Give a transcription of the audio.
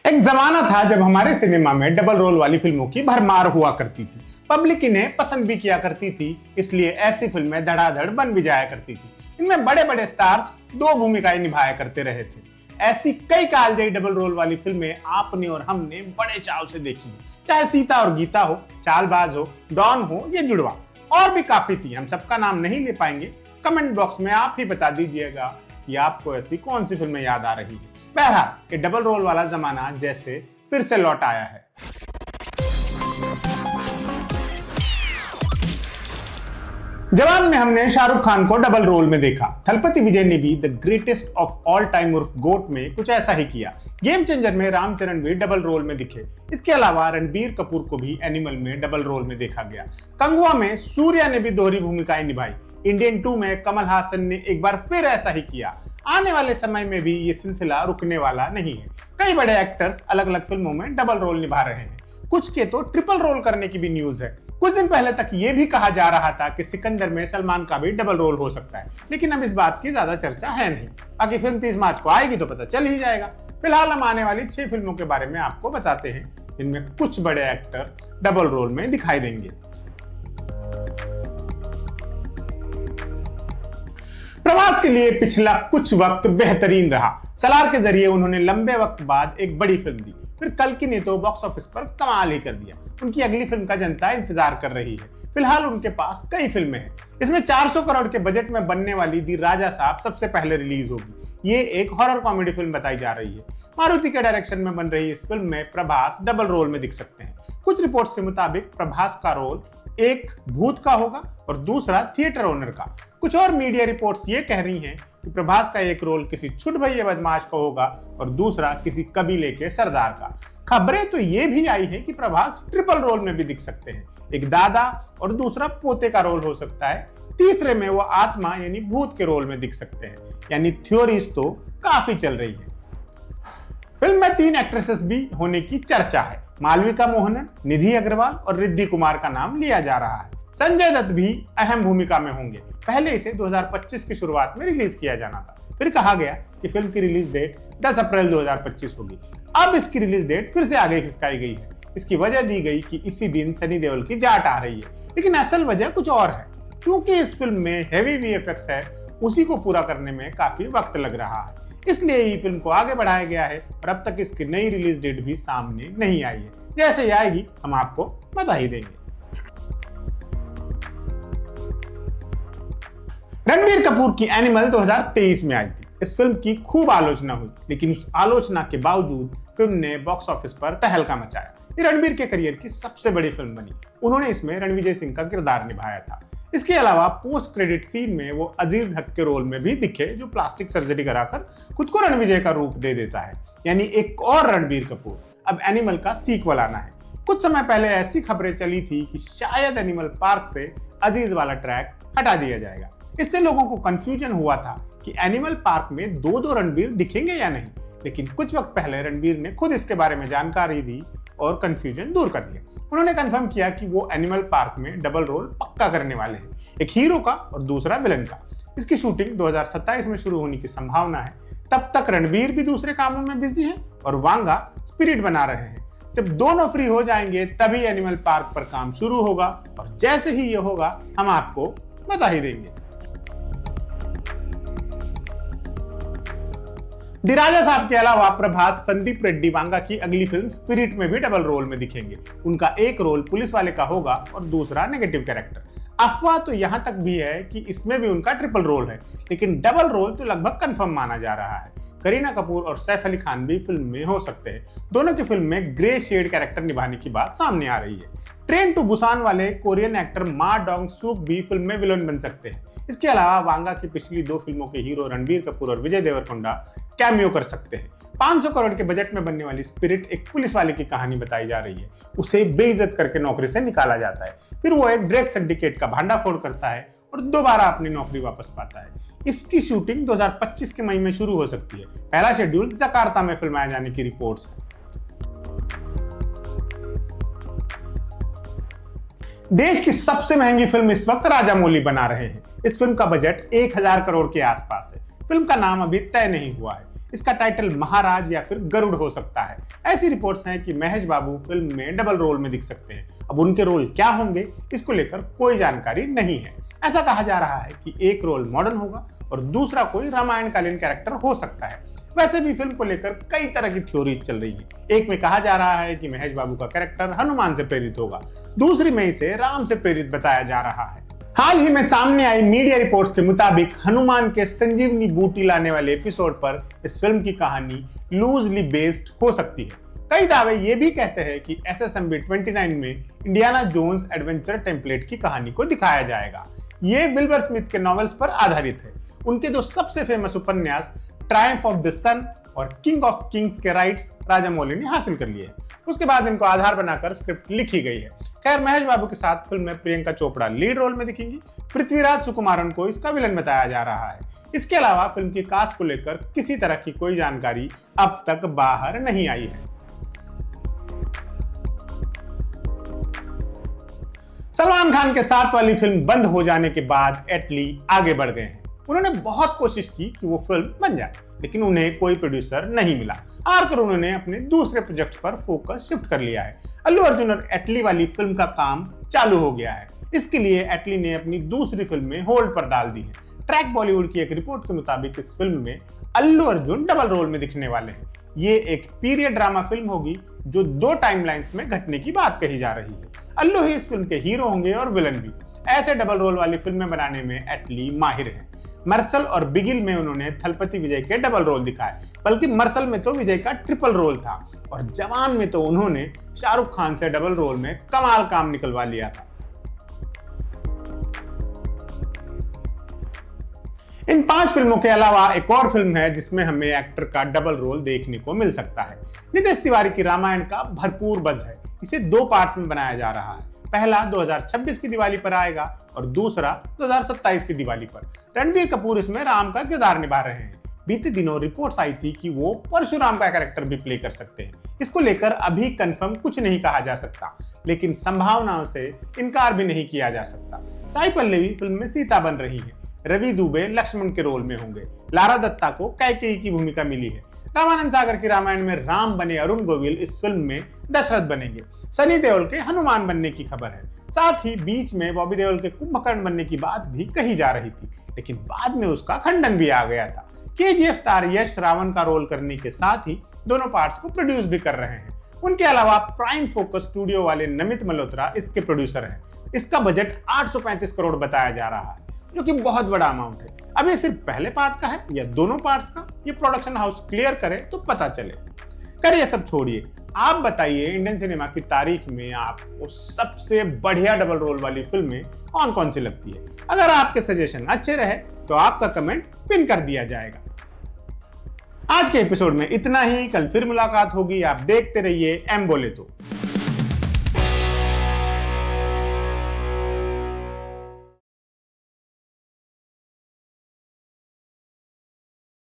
एक जमाना था जब हमारे सिनेमा में डबल रोल वाली फिल्मों की भरमार हुआ करती थी। पब्लिक इन्हें पसंद भी किया करती थी, इसलिए ऐसी फिल्में धड़ाधड़ बन भी जाया करती थी। इनमें बड़े बड़े स्टार्स दो भूमिकाएं निभाया करते रहे थे। ऐसी कई कालजयी डबल रोल वाली फिल्में आपने और हमने बड़े चाव से देखी है, चाहे सीता और गीता हो, चालबाज हो, डॉन हो या जुड़वा। और भी काफी थी, हम सबका नाम नहीं ले पाएंगे। कमेंट बॉक्स में आप ही बता दीजिएगा कि आपको ऐसी कौन सी फिल्में याद आ रही है। बहरहाल ये डबल रोल वाला जमाना जैसे फिर से लौट आया है। जवान में हमने शाहरुख खान को डबल रोल में देखा। थलपति विजय ने भी the greatest of all time उर्फ गोट में कुछ ऐसा ही किया। गेम चेंजर में रामचरण भी डबल रोल में दिखे। इसके अलावा रणबीर कपूर को भी एनिमल में डबल रोल में देखा गया। कंगुआ में सूर्या ने भी दोहरी भूमिकाएं निभाई। इंडियन 2 में कमल हासन ने एक बार फिर ऐसा ही किया। आने वाले समय में भी ये सिलसिला रुकने वाला नहीं है। कई बड़े एक्टर्स अलग अलग फिल्मों में डबल रोल निभा रहे हैं। कुछ के तो ट्रिपल रोल करने की भी न्यूज है। कुछ दिन पहले तक ये भी कहा जा रहा था कि सिकंदर में सलमान का भी डबल रोल हो सकता है, लेकिन अब इस बात की ज्यादा चर्चा है नहीं। बाकी फिल्म 30 मार्च को आएगी तो पता चल ही जाएगा। फिलहाल हम आने वाली 6 फिल्मों के बारे में आपको बताते हैं, जिनमें कुछ बड़े एक्टर डबल रोल में दिखाई देंगे। प्रभास के लिए पिछला कुछ वक्त बेहतरीन रहा। सलार के जरिए उन्होंने लंबे वक्त बाद एक बड़ी फिल्म दी। फिर कल्कि ने तो बॉक्स ऑफिस पर कमाल ही कर दिया। उनकी अगली फिल्म का जनता इंतजार कर रही है। फिलहाल उनके पास कई फिल्में हैं। इसमें 400 करोड़ के बजट में बनने वाली दी राजा साहब सबसे पहले रिलीज होगी। ये एक हॉरर कॉमेडी फिल्म बताई जा रही है। मारुति के डायरेक्शन में बन रही इस फिल्म में प्रभास डबल रोल में दिख सकते हैं। कुछ रिपोर्ट्स के मुताबिक प्रभास का रोल एक भूत का होगा और दूसरा थिएटर ओनर का। कुछ और मीडिया रिपोर्ट्स ये कह रही हैं कि प्रभास का एक रोल किसी छुट भैया बदमाश का होगा और दूसरा किसी कबीले के सरदार का। खबरें तो ये भी आई है कि प्रभास ट्रिपल रोल में भी दिख सकते हैं। एक दादा और दूसरा पोते का रोल हो सकता है। तीसरे में वो आत्मा यानी भूत के रोल में दिख सकते हैं। यानी थ्योरीज तो काफी चल रही है। फिल्म में 3 एक्ट्रेसेस भी होने की चर्चा है। मालविका मोहनन, निधि अग्रवाल और रिद्धि कुमार का नाम लिया जा रहा है। संजय दत्त भी अहम भूमिका में होंगे। पहले इसे 2025 की शुरुआत में रिलीज किया जाना था, फिर कहा गया कि फिल्म की रिलीज डेट 10 अप्रैल 2025 होगी। अब इसकी रिलीज डेट फिर से आगे खिसकाई गई है। इसकी वजह दी गई कि इसी दिन सनी देओल की जाट आ रही है, लेकिन असल वजह कुछ और है। क्योंकि इस फिल्म में हैवी वीएफएक्स है, उसी को पूरा करने में काफी वक्त लग रहा है, इसलिए ये फिल्म को आगे बढ़ाया गया है और अब तक इसकी नई रिलीज डेट भी सामने नहीं आई है। जैसे ही आएगी हम आपको बता ही देंगे। रणबीर कपूर की एनिमल 2023 में आई थी। इस फिल्म की खूब आलोचना हुई, लेकिन उस आलोचना के बावजूद फिल्म ने बॉक्स ऑफिस पर तहलका मचाया। ये रणबीर के करियर की सबसे बड़ी फिल्म बनी। उन्होंने इसमें रणविजय सिंह का किरदार निभाया था। इसके अलावा पोस्ट क्रेडिट सीन में वो अजीज हक के रोल में भी दिखे, जो प्लास्टिक सर्जरी कराकर खुद को रणविजय का रूप दे देता है। यानी एक और रणबीर कपूर। अब एनिमल का सीक्वल आना है। कुछ समय पहले ऐसी खबरें चली थी कि शायद एनिमल पार्क से अजीज वाला ट्रैक हटा दिया जाएगा। इससे लोगों को कंफ्यूजन हुआ था कि एनिमल पार्क में दो रणबीर दिखेंगे या नहीं, लेकिन कुछ वक्त पहले रणबीर ने खुद इसके बारे में जानकारी दी और कंफ्यूजन दूर कर दिया। उन्होंने कंफर्म किया कि वो एनिमल पार्क में डबल रोल पक्का करने वाले हैं, एक हीरो का और दूसरा विलन का। इसकी शूटिंग 2027 में शुरू होने की संभावना है। तब तक रणबीर भी दूसरे कामों में बिजी है और वांगा स्पिरिट बना रहे हैं। जब दोनों फ्री हो जाएंगे तभी एनिमल पार्क पर काम शुरू होगा और जैसे ही ये होगा हम आपको बता ही देंगे। दी राजा साहब के अलावा प्रभास संदीप रेड्डी वांगा की अगली फिल्म स्पिरिट में भी डबल रोल में दिखेंगे। उनका एक रोल पुलिस वाले का होगा और दूसरा नेगेटिव कैरेक्टर। अफवाह तो यहां तक भी है कि इसमें भी उनका ट्रिपल रोल है, लेकिन डबल रोल तो लगभग कंफर्म माना जा रहा है। करीना कपूर और सैफ अली खान भी फिल्म में हो सकते हैं। दोनों की फिल्म में ग्रे शेड कैरेक्टर निभाने की बात सामने आ रही है। ट्रेन टू बुसान वाले कोरियन एक्टर मा डोंग सूक भी फिल्म में विलन बन सकते हैं। इसके अलावा वांगा की पिछली 2 फिल्मों के हीरो रणबीर कपूर और विजय देवरकोंडा कैमियो कर सकते हैं। 500 करोड़ के बजट में बनने वाली स्पिरिट एक पुलिस वाले की कहानी बताई जा रही है। उसे बेइज्जत करके नौकरी से निकाला जाता है, फिर वो एक ड्रग सिंडिकेट का भांडाफोड़ करता है और दोबारा अपनी नौकरी वापस पाता है। इसकी शूटिंग 2025 के मई में शुरू हो सकती है। पहला शेड्यूल जकार्ता में फिल्माए जाने की रिपोर्ट्स है। देश की सबसे महंगी फिल्म इस वक्त राजामौली बना रहे हैं। इस फिल्म का बजट 1000 करोड़ के आसपास है। फिल्म का नाम अभी तय नहीं हुआ है। इसका टाइटल महाराज या फिर गरुड़ हो सकता है। ऐसी रिपोर्ट्स हैं कि महेश बाबू फिल्म में डबल रोल में दिख सकते हैं। अब उनके रोल क्या होंगे इसको लेकर कोई जानकारी नहीं है। ऐसा कहा जा रहा है कि एक रोल मॉडर्न होगा और दूसरा कोई रामायणकालीन कैरेक्टर हो सकता है। वैसे भी फिल्म को लेकर कई तरह की थ्योरीज चल रही है। एक में कहा जा रहा है कि महेश बाबू का कैरेक्टर हनुमान से प्रेरित होगा, दूसरी में इसे राम से प्रेरित बताया जा रहा है। हाल ही में सामने आई मीडिया रिपोर्ट्स के मुताबिक हनुमान के संजीवनी बूटी लाने वाले एपिसोड पर इस फिल्म की कहानी लूजली बेस्ड हो सकती है। कई दावे ये भी कहते हैं कि SSMB 29 में इंडियाना जोन्स एडवेंचर टेम्पलेट की कहानी को दिखाया जाएगा। ये विल्बर स्मिथ के नॉवेल्स पर आधारित है। उनके दो सबसे फेमस उपन्यास ट्रायम्फ ऑफ द सन और किंग ऑफ किंग्स के राइट्स राजामौली ने हासिल कर लिए। उसके बाद इनको आधार बनाकर स्क्रिप्ट लिखी गई है। खैर, महेश बाबू के साथ फिल्म में प्रियंका चोपड़ा लीड रोल में दिखेंगी। पृथ्वीराज सुकुमारन को इसका विलन बताया जा रहा है। इसके अलावा फिल्म की कास्ट को लेकर किसी तरह की कोई जानकारी अब तक बाहर नहीं आई है। सलमान खान के साथ वाली फिल्म बंद हो जाने के बाद एटली आगे बढ़ गए हैं। उन्होंने बहुत कोशिश की कि वो फिल्म बन जाए, लेकिन उन्हें कोई प्रोड्यूसर नहीं मिला। आकर उन्होंने अपने दूसरे प्रोजेक्ट पर फोकस शिफ्ट कर लिया है। अल्लू अर्जुन और एटली वाली फिल्म का काम चालू हो गया है। इसके लिए एटली ने अपनी दूसरी फिल्म में होल्ड पर डाल दी है। ट्रैक बॉलीवुड की एक रिपोर्ट के मुताबिक इस फिल्म में अल्लू अर्जुन डबल रोल में दिखने वाले हैं। ये एक पीरियड ड्रामा फिल्म होगी जो 2 टाइमलाइंस में घटने की बात कही जा रही है। अल्लू ही इस फिल्म के हीरो होंगे और विलन भी। ऐसे डबल रोल वाली फिल्में बनाने में एटली माहिर हैं। मर्सल और बिगिल में उन्होंने थलपति विजय के डबल रोल दिखाए, बल्कि मर्सल में तो विजय का ट्रिपल रोल था और जवान में तो उन्होंने शाहरुख खान से डबल रोल में कमाल काम निकलवा लिया था। इन 5 फिल्मों के अलावा एक और फिल्म है जिसमें हमें एक्टर का डबल रोल देखने को मिल सकता है। नितेश तिवारी की रामायण का भरपूर बज़ है। इसे 2 पार्ट्स में बनाया जा रहा है। पहला 2026 की दिवाली पर आएगा और दूसरा 2027 की दिवाली पर। रणबीर कपूर इसमें राम का किरदार निभा रहे हैं। बीते दिनों रिपोर्ट्स आई थी कि वो परशुराम का कैरेक्टर भी प्ले कर सकते हैं। इसको लेकर अभी कंफर्म कुछ नहीं कहा जा सकता, लेकिन संभावनाओं से इनकार भी नहीं किया जा सकता। साई पल्लवी फिल्म में सीता बन रही है। रवि दुबे लक्ष्मण के रोल में होंगे। लारा दत्ता को कैकेयी की भूमिका मिली है। रामानंद सागर की रामायण में राम बने अरुण गोविल इस फिल्म में दशरथ बनेंगे। सनी देओल के हनुमान बनने की खबर है। साथ ही बीच में बॉबी देओल के कुंभकर्ण बनने की बात भी कही जा रही थी, लेकिन बाद में उसका खंडन भी आ गया था। KGF स्टार यश रावण का रोल करने के साथ ही दोनों पार्ट्स को प्रोड्यूस भी कर रहे हैं। उनके अलावा प्राइम फोकस स्टूडियो वाले नमित मल्होत्रा इसके प्रोड्यूसर हैं। इसका बजट 835 करोड़ बताया जा रहा है, जो कि बहुत बड़ा अमाउंट है। अब ये सिर्फ पहले पार्ट का है या दोनों पार्ट्स का, ये प्रोडक्शन हाउस क्लियर करे तो पता चले। करिए सब छोड़िए, आप बताइए इंडियन सिनेमा की तारीख में आपको सबसे बढ़िया डबल रोल वाली फिल्में कौन कौन सी लगती है। अगर आपके सजेशन अच्छे रहे तो आपका कमेंट पिन कर दिया जाएगा। आज के एपिसोड में इतना ही। कल फिर मुलाकात होगी। आप देखते रहिए एम बोले तो।